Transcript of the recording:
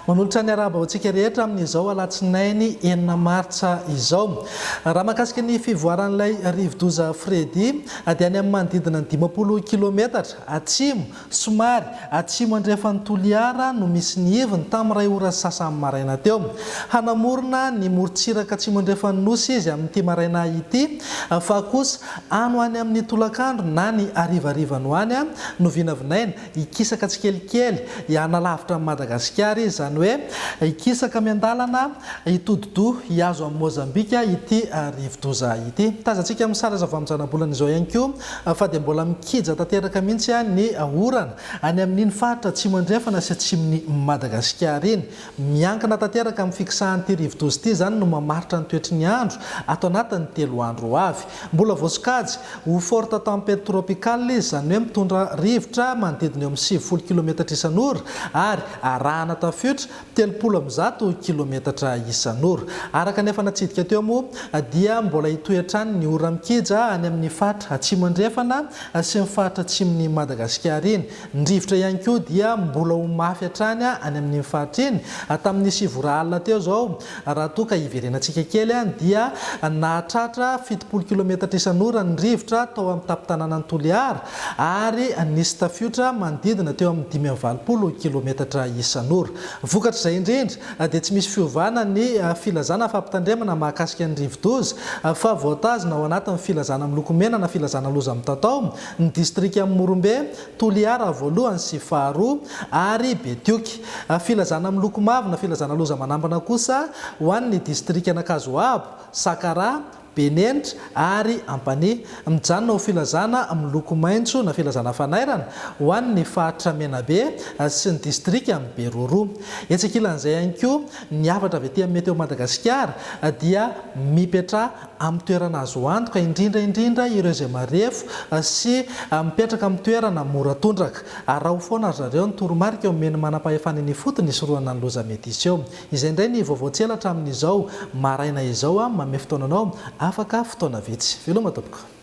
Manolotra ny araba ho antsika rehetra amin'izao alatsinainy 9 martsa izao. Raha mahakasika ny fivoaran'ilay rivodoza Fredy dia any amin'ny manodidina ny 50 kilometatra atsimo somary atsimo andrefan'ny Toliara no misy ny ivony tamin'ny ray ora sasany maraina teo. Hanamorona ny morontsiraka atsimo andrefan'ny nosy izy amin'ity maraina ity, fa kosa ano any amin'ny tolakandro na ny arivariva no any no vinavinaina ikisaka tsikelikely ihanalavitra amin'ny Madagasikara izany hoe ikisaka miandalana itododo hiazo amin'ny Mozambika ity rivodoza ity. Tazantsika amin'ny sara zava-mijanam-bolana izao ihany koa fa dia mbola mikija tanteraka mihitsy ny orana any amin'iny faritra atsimo andrefana sy atsimon'ny Madagasikara iny. Miankina tanteraka amin'ny fiksahan'ity rivodoza ity izany no mamaritra ny toetry ny andro ato anatin'ny 3 andro ho avy. Mbola voasokajy ho forte tempête tropicale izy, izany hoe mitondra rivotra manodidina eo amin'ny 70 kilometatra isan'ora ary arahana tafiotra 30 kilometatra isan'ora. Araka nefa natsidika teo moa dia mbola hitoetrany ny ora mikija any amin'ny faritra atsimo andrefana sy ny faritra atsimon'ny Madagasikara iny. Ny rivotra ihany koa dia mbola ho mafy hatrany any amin'ny faritra iny. Tamin'ny sivora alina teo zao raha toa ka hiverenantsika kely dia nahatratra 70 kilometatra isan'ora ny rivotra tao amin'ny tapitananan'ny Toliara ary nisy tafiotra manodidina teo amin'ny 5-20 kilometatra isan'ora. Vokatra izay indrindra dia tsy misy fiovana ny filazana fampitandremana mahakasika ny rivodoza fa voatazona ao anatin'ny filazana miloko mena na filazana loza mitatao ny distrika amin'ny Morombe, Toliara voalohany sy faharoa ary Betioky. Filazana miloko mavo na filazana loza manambana kosa ho an'ny distrika Anakazoabo, Sakara, Benenitra ary Ampani. Mijanona ho filazana miloko maitso na filazana fanairana ho an'ny faritra Menabe sy ny distrika amin'ny Beroro. Etsakilan'izay ihany koa ny avatra avy aty amin'ny meteo Madagasikara dia mipetra amin'ny toerana azo antoka indrindra ireo izay marefo sy mipetraka amin'ny toerana mora tondraka. Raha ho foana zareo ny toromarika eo meny manam-pahefana ny fotony isoroana ny loza mety isy eo. Izay indray ny vaovao-tselatra amin'izao maraina izao, mame fotoananao afaka fotoana vitsy. Veloma tompoko.